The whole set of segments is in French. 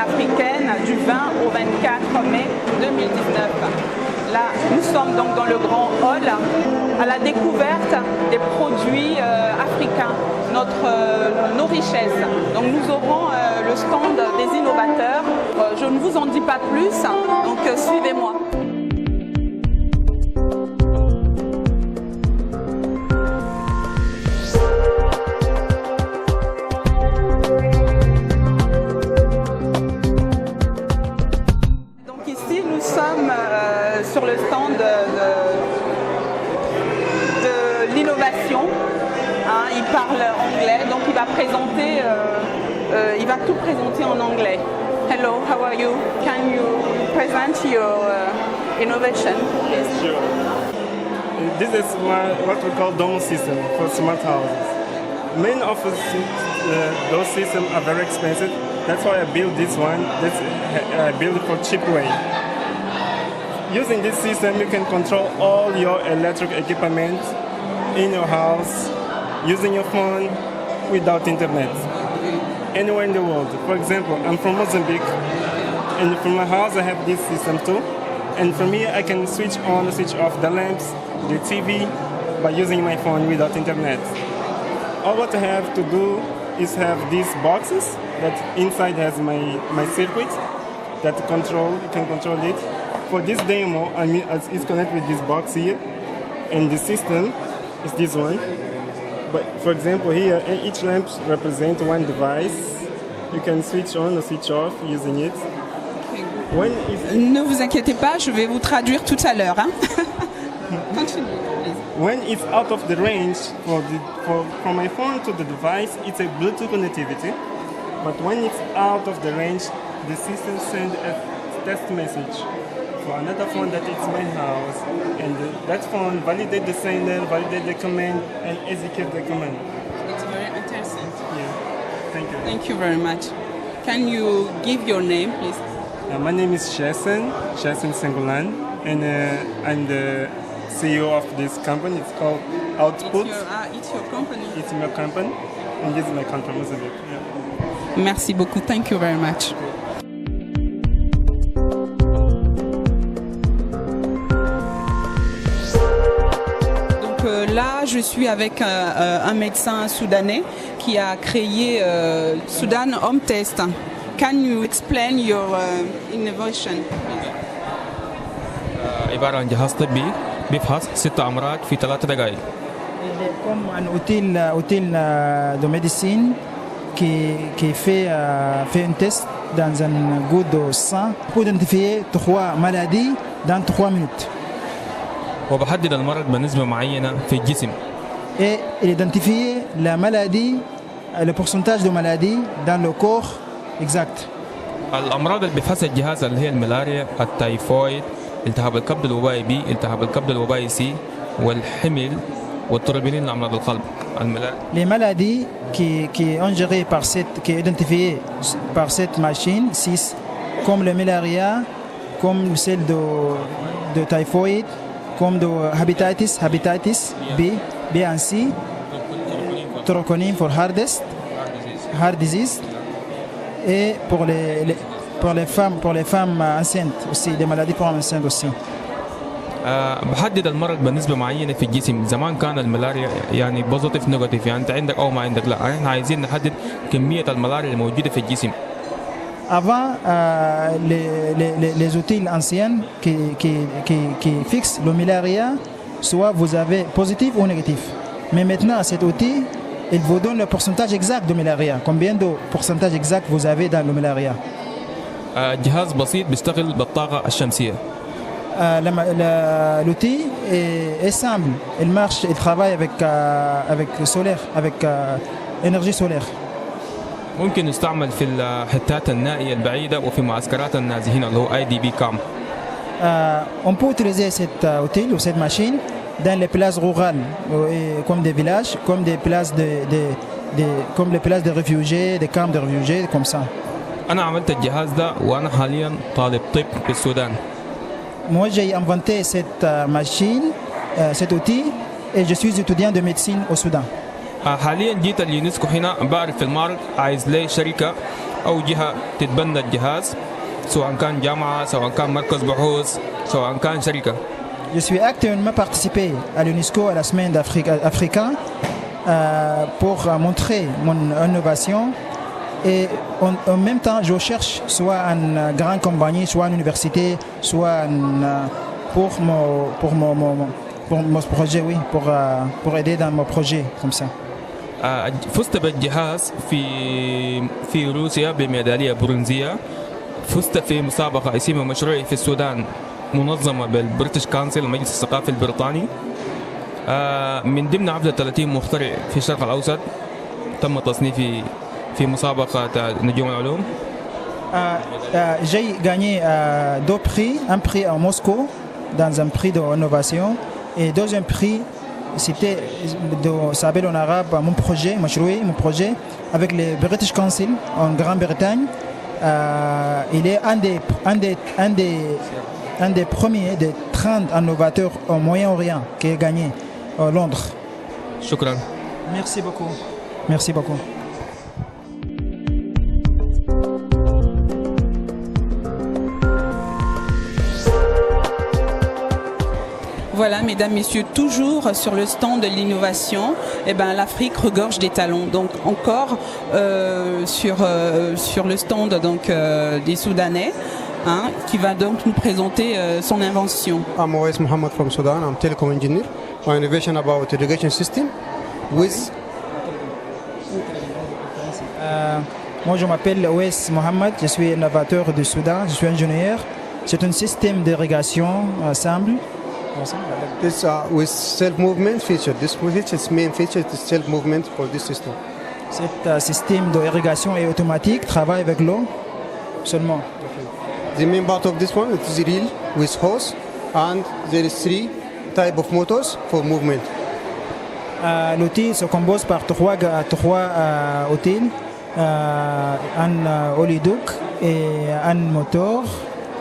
panafricaine du 20 au 24 mai 2019. Là, nous sommes donc dans le grand hall à la découverte des produits africains, nos richesses. Donc nous aurons le stand des innovateurs. Je ne vous en dis pas plus, donc suivez-moi. Sur le stand de l'innovation. Il parle anglais, donc il va présenter, il va tout présenter en anglais. Hello, how are you? Can you present your innovation, please? Sure. This is what we call dome system for smart houses. Many of those systems are very expensive. That's why I built this one. I built it for cheap way. Using this system, you can control all your electric equipment in your house using your phone without internet, anywhere in the world. For example, I'm from Mozambique, and from my house I have this system too. And from here I can switch on or switch off the lamps, the TV, by using my phone without internet. All what I have to do is have these boxes that inside has my circuit that you can control it. For this demo, it's connected with this box here, and the system is this one. But for example, here each lamp represents one device. You can switch on or switch off using it. Ne vous inquiétez pas, je vais vous traduire tout à l'heure. Hein? Continue. When it's out of the range from my phone to the device, it's a Bluetooth connectivity. But when it's out of the range, the system sends a text message for another phone that is my house, and that phone validate the sender, validate the command, and execute the command. It's very interesting. Yeah, thank you. Thank you very much. Can you give your name, please? My name is Shessen Sengulan, and I'm the CEO of this company. It's called Output. It's your company. It's my company, and this is my country, Mozambique. Yeah. Merci beaucoup. Thank you very much. Là, je suis avec un médecin soudanais qui a créé Sudan Home Test. Can you explain your innovation? عبارة عن جهاز طبي بيفحص 6 أمراض في 3 دقائق. Comme un outil de médecine qui fait un test dans un goutte de sang pour identifier 3 maladies dans 3 minutes. وبحدد المرض بنسبة معينة في الجسم. Et il identifie la maladie, le pourcentage de maladie dans le corps exact. الأمراض اللي بيفحصها الجهاز اللي هي الملاريا، التايفويد، التهاب الكبد الوبائي B، التهاب الكبد الوبائي C، والحمل والتروبينين لأمراض القلب. Les maladies qui ont géré qui est identifiées par cette machine 6, comme le malaria, comme celle de typhoid, comme de hepatitis B and C, troponine for heart disease, et pour les femmes enceintes aussi, des maladies pour les enceintes aussi. بحدد المرض بنسبة معينة في الجسم. زمان كان الملاريا يعني بوزيتيف نيجاتيف، يعني انت عندك او ما عندك، لا احنا عايزين نحدد كمية الملاريا الموجودة في الجسم. Avant, les outils anciens qui fixent le malaria, soit vous avez positif ou négatif. Mais maintenant, cet outil, il vous donne le pourcentage exact de malaria. Combien de pourcentage exact vous avez dans le malaria? جهاز بسيط بيشتغل بالطاقة الشمسية. L'outil est simple. Il marche, il travaille avec le solaire, avec énergie solaire. ممكن يستعمل في الحتات النائية البعيدة وفي معسكرات النازحين اللي هو IDP camp. On peut utiliser cet outil ou cette machine dans les places rurales, comme des villages, comme des places comme les places de réfugiés, des camps de réfugiés, comme ça. أنا عملت الجهاز ده وأنا حاليا طالب طب في السودان. Moi, j'ai inventé cette machine, cet outil, et je suis étudiant de médecine au Soudan. حاليا جيت اليونسكو هنا بعرف في المعرض عايز لي شركة أو جهة تتبنى الجهاز، سواء كان جامعة سواء كان مركز بحوث سواء كان شركة. Je suis actuellement participé à l'UNESCO à la semaine africaine pour montrer mon innovation et en même temps je cherche soit une grande compagnie, soit une université, soit pour mon projet, oui, pour aider dans mon projet comme ça. فزت بالجهاز في روسيا بميدالية برونزية. فزت في مسابقة اسمها مشروعي في السودان منظمة بالبريتش كونسل المجلس الثقافي البريطاني. من ضمن عدد 30 مخترع في الشرق الأوسط تم تصنيفي في مسابقة نجوم العلوم. J'ai gagné deux prix, un prix à Moscou dans un prix d'innovation et deuxième prix c'était ça s'appelle en arabe mon projet avec le British Council en Grande-Bretagne. Il est un des premiers des 30 innovateurs au Moyen-Orient qui a gagné à Londres. شكرا. Merci beaucoup. Merci beaucoup. Voilà, mesdames, messieurs, toujours sur le stand de l'innovation, l'Afrique regorge des talents. Donc encore sur le stand des Soudanais, qui va donc nous présenter son invention. I'm Owais Mohammed from Sudan. I'm telecom engineer. My innovation about irrigation system with. Moi, je m'appelle Owais Mohammed. Je suis innovateur du Soudan. Je suis ingénieur. C'est un système d'irrigation simple. This with self-movement feature. This feature is main feature is self-movement for this system. Cet système d'irrigation est automatique, travaille avec l'eau seulement. The main part of this one is reel with hose, and there is 3 type of motors for movement. L'outil se compose par trois outils, un oléoduc et un moteur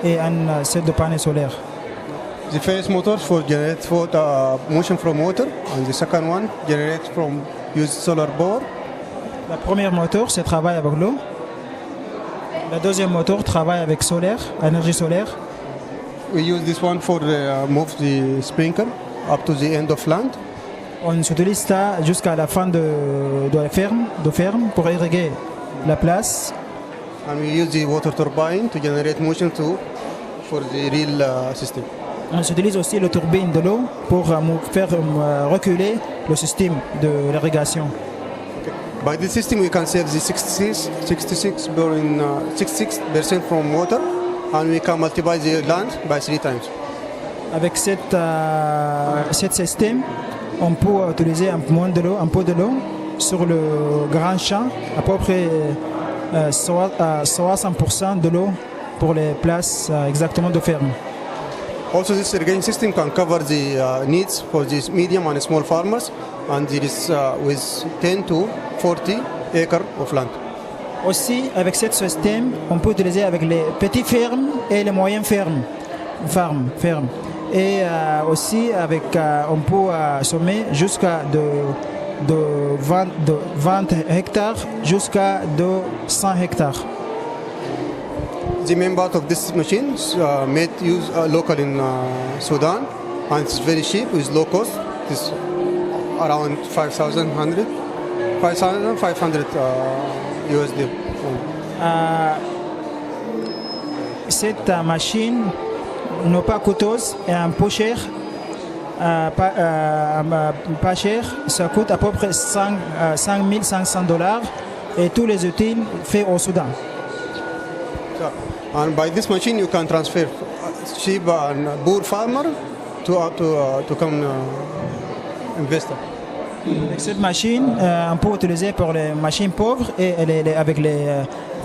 et un set de panneaux solaires. The first motor for generate for motion from water, and the second one generate from use solar power. La première moteur, c'est travaille avec l'eau. La deuxième moteur travaille avec solaire, énergie solaire. We use this one for move the sprinkler up to the end of land. On utilise ça jusqu'à la fin de la ferme pour irriguer la place. And we use the water turbine to generate motion for the real system. On utilise aussi la turbine de l'eau pour faire reculer le système de l'irrigation. Okay. By this system, we can save the 66% from water, and we can multiply the land by 3 times. Avec cet système, on peut utiliser un peu de l'eau sur le grand champ, à peu près 60% de l'eau pour les places exactement de ferme. Also, this irrigation system can cover the needs for these medium and small farmers, and there is with 10 to 40 acres of land. Aussi, avec ce système, on peut utiliser avec les petites fermes et les moyennes fermes. Et aussi, on peut semer jusqu'à de 20 hectares jusqu'à 100 hectares. The main part of this machine is made local in Sudan, and it's very cheap with low cost. It's around 5,500 USD. Cette machine n'est pas coûteuse et un peu chère. Pas cher, ça coûte à peu près $5,500 et tous les outils faits au Soudan. And by this machine, you can transfer cheap and poor farmer to come investor. Avec cette machine, on peut utiliser pour les machines pauvres et avec les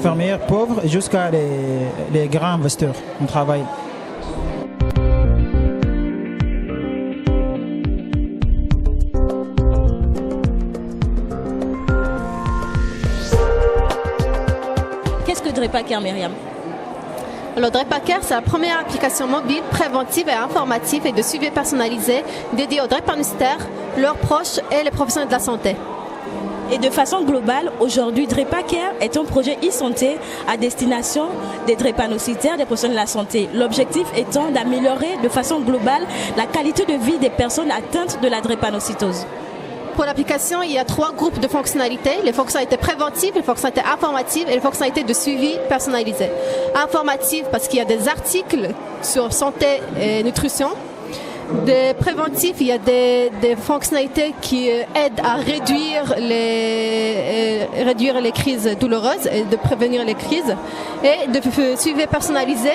fermiers pauvres jusqu'à les grands investisseurs. On travaille. Qu'est-ce que Drepacker, Myriam? Alors, Drepacker, c'est la première application mobile préventive et informative et de suivi personnalisé dédiée aux drépanocytaires, leurs proches et les professionnels de la santé. Et de façon globale, aujourd'hui, DrepaCare est un projet e-santé à destination des drépanocytaires, des professionnels de la santé. L'objectif étant d'améliorer de façon globale la qualité de vie des personnes atteintes de la drépanocytose. Pour l'application, il y a 3 groupes de fonctionnalités. Les fonctionnalités préventives, les fonctionnalités informatives et les fonctionnalités de suivi personnalisé. Informative parce qu'il y a des articles sur santé et nutrition. Des préventifs, il y a des fonctionnalités qui aident à réduire les crises douloureuses et de prévenir les crises. Et de suivi personnalisé,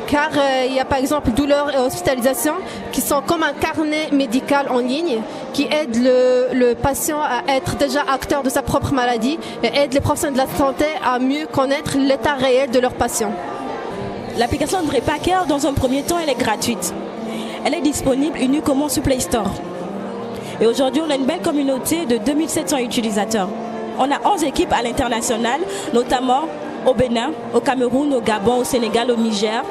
car il y a par exemple douleur et hospitalisation qui sont comme un carnet médical en ligne qui aide le patient à être déjà acteur de sa propre maladie et aide les professionnels de la santé à mieux connaître l'état réel de leurs patients. L'application DrepaCare, dans un premier temps, elle est gratuite. Elle est disponible uniquement sur Play Store. Et aujourd'hui, on a une belle communauté de 2700 utilisateurs. On a 11 équipes à l'international, notamment au Bénin, au Cameroun, au Gabon, au Sénégal, au Niger,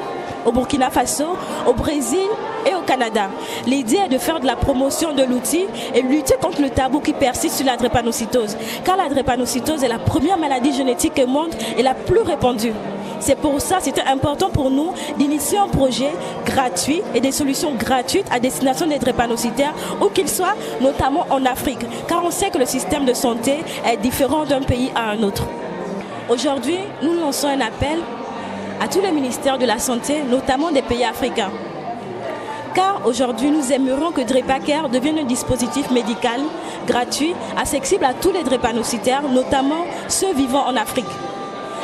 au Burkina Faso, au Brésil et au Canada. L'idée est de faire de la promotion de l'outil et lutter contre le tabou qui persiste sur la drépanocytose. Car la drépanocytose est la première maladie génétique au monde et la plus répandue. C'est pour ça que c'était important pour nous d'initier un projet gratuit et des solutions gratuites à destination des drépanocytaires, où qu'ils soient, notamment en Afrique. Car on sait que le système de santé est différent d'un pays à un autre. Aujourd'hui, nous lançons un appel à tous les ministères de la Santé, notamment des pays africains. Car aujourd'hui, nous aimerions que DrepaCare devienne un dispositif médical gratuit, accessible à tous les drépanocytaires, notamment ceux vivant en Afrique.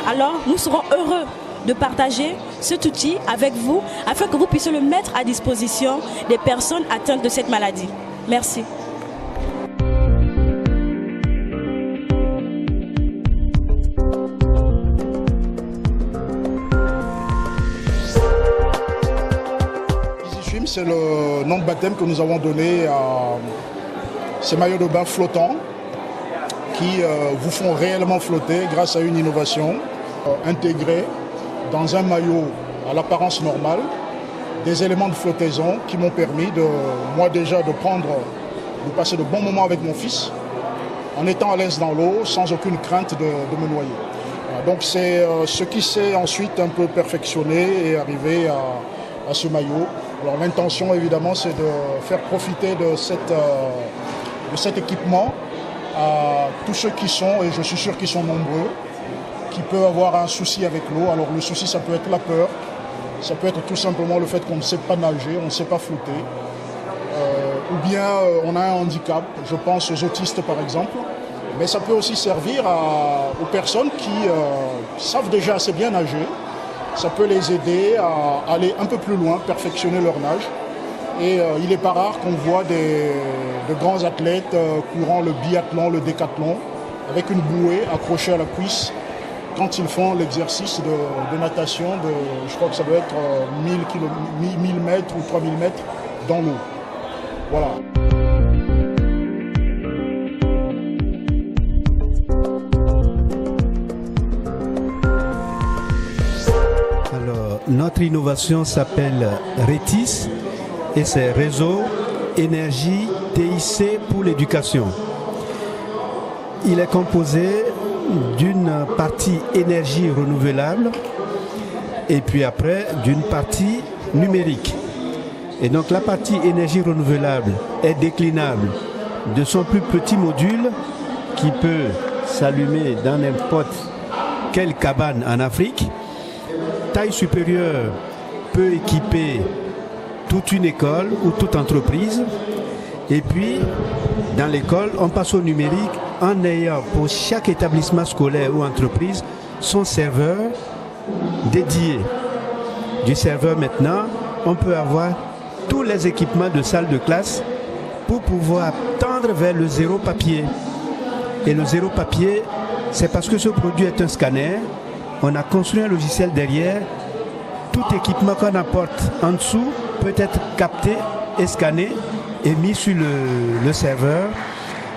Alors, nous serons heureux de partager cet outil avec vous afin que vous puissiez le mettre à disposition des personnes atteintes de cette maladie. Merci. C'est le nom de baptême que nous avons donné à ces maillots de bain flottants qui vous font réellement flotter grâce à une innovation intégrée dans un maillot à l'apparence normale, des éléments de flottaison qui m'ont permis de passer de bons moments avec mon fils en étant à l'aise dans l'eau sans aucune crainte de me noyer. Donc c'est ce qui s'est ensuite un peu perfectionné et arrivé à ce maillot. Alors l'intention évidemment c'est de faire profiter de cet équipement à tous ceux qui sont, et je suis sûr qu'ils sont nombreux, qui peuvent avoir un souci avec l'eau. Alors le souci ça peut être la peur, ça peut être tout simplement le fait qu'on ne sait pas nager, on ne sait pas flotter, ou bien on a un handicap, je pense aux autistes par exemple, mais ça peut aussi servir aux personnes qui savent déjà assez bien nager. Ça peut les aider à aller un peu plus loin, perfectionner leur nage. Et il n'est pas rare qu'on voit de grands athlètes courant le biathlon, le décathlon, avec une bouée accrochée à la cuisse quand ils font l'exercice de natation je crois que ça doit être 1000 mètres ou 3000 mètres dans l'eau. Voilà. Notre innovation s'appelle RETIS et c'est Réseau Énergie TIC pour l'éducation. Il est composé d'une partie énergie renouvelable et puis après d'une partie numérique. Et donc la partie énergie renouvelable est déclinable de son plus petit module qui peut s'allumer dans n'importe quelle cabane en Afrique. Taille supérieure peut équiper toute une école ou toute entreprise. Et puis, dans l'école, on passe au numérique en ayant pour chaque établissement scolaire ou entreprise son serveur dédié. Du serveur maintenant, on peut avoir tous les équipements de salle de classe pour pouvoir tendre vers le zéro papier. Et le zéro papier, c'est parce que ce produit est un scanner. On a construit un logiciel derrière. Tout équipement qu'on apporte en dessous peut être capté et scanné et mis sur le serveur.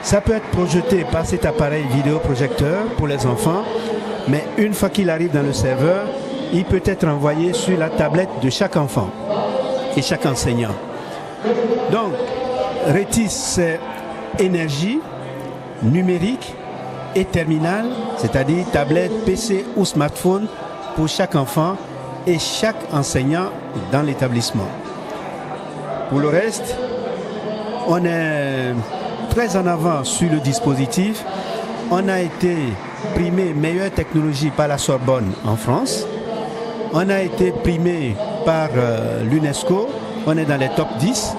Ça peut être projeté par cet appareil vidéoprojecteur pour les enfants, mais une fois qu'il arrive dans le serveur, il peut être envoyé sur la tablette de chaque enfant et chaque enseignant. Donc, RETIS, c'est énergie, numérique et terminale, c'est-à-dire tablette, PC ou smartphone pour chaque enfant et chaque enseignant dans l'établissement. Pour le reste, on est très en avant sur le dispositif. On a été primé meilleure technologie par la Sorbonne en France. On a été primé par l'UNESCO. On est dans les top 10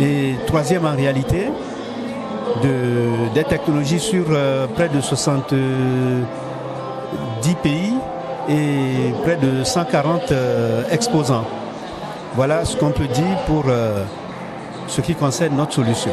et troisième en réalité des technologies sur près de 70 pays et près de 140 exposants. Voilà ce qu'on peut dire pour ce qui concerne notre solution.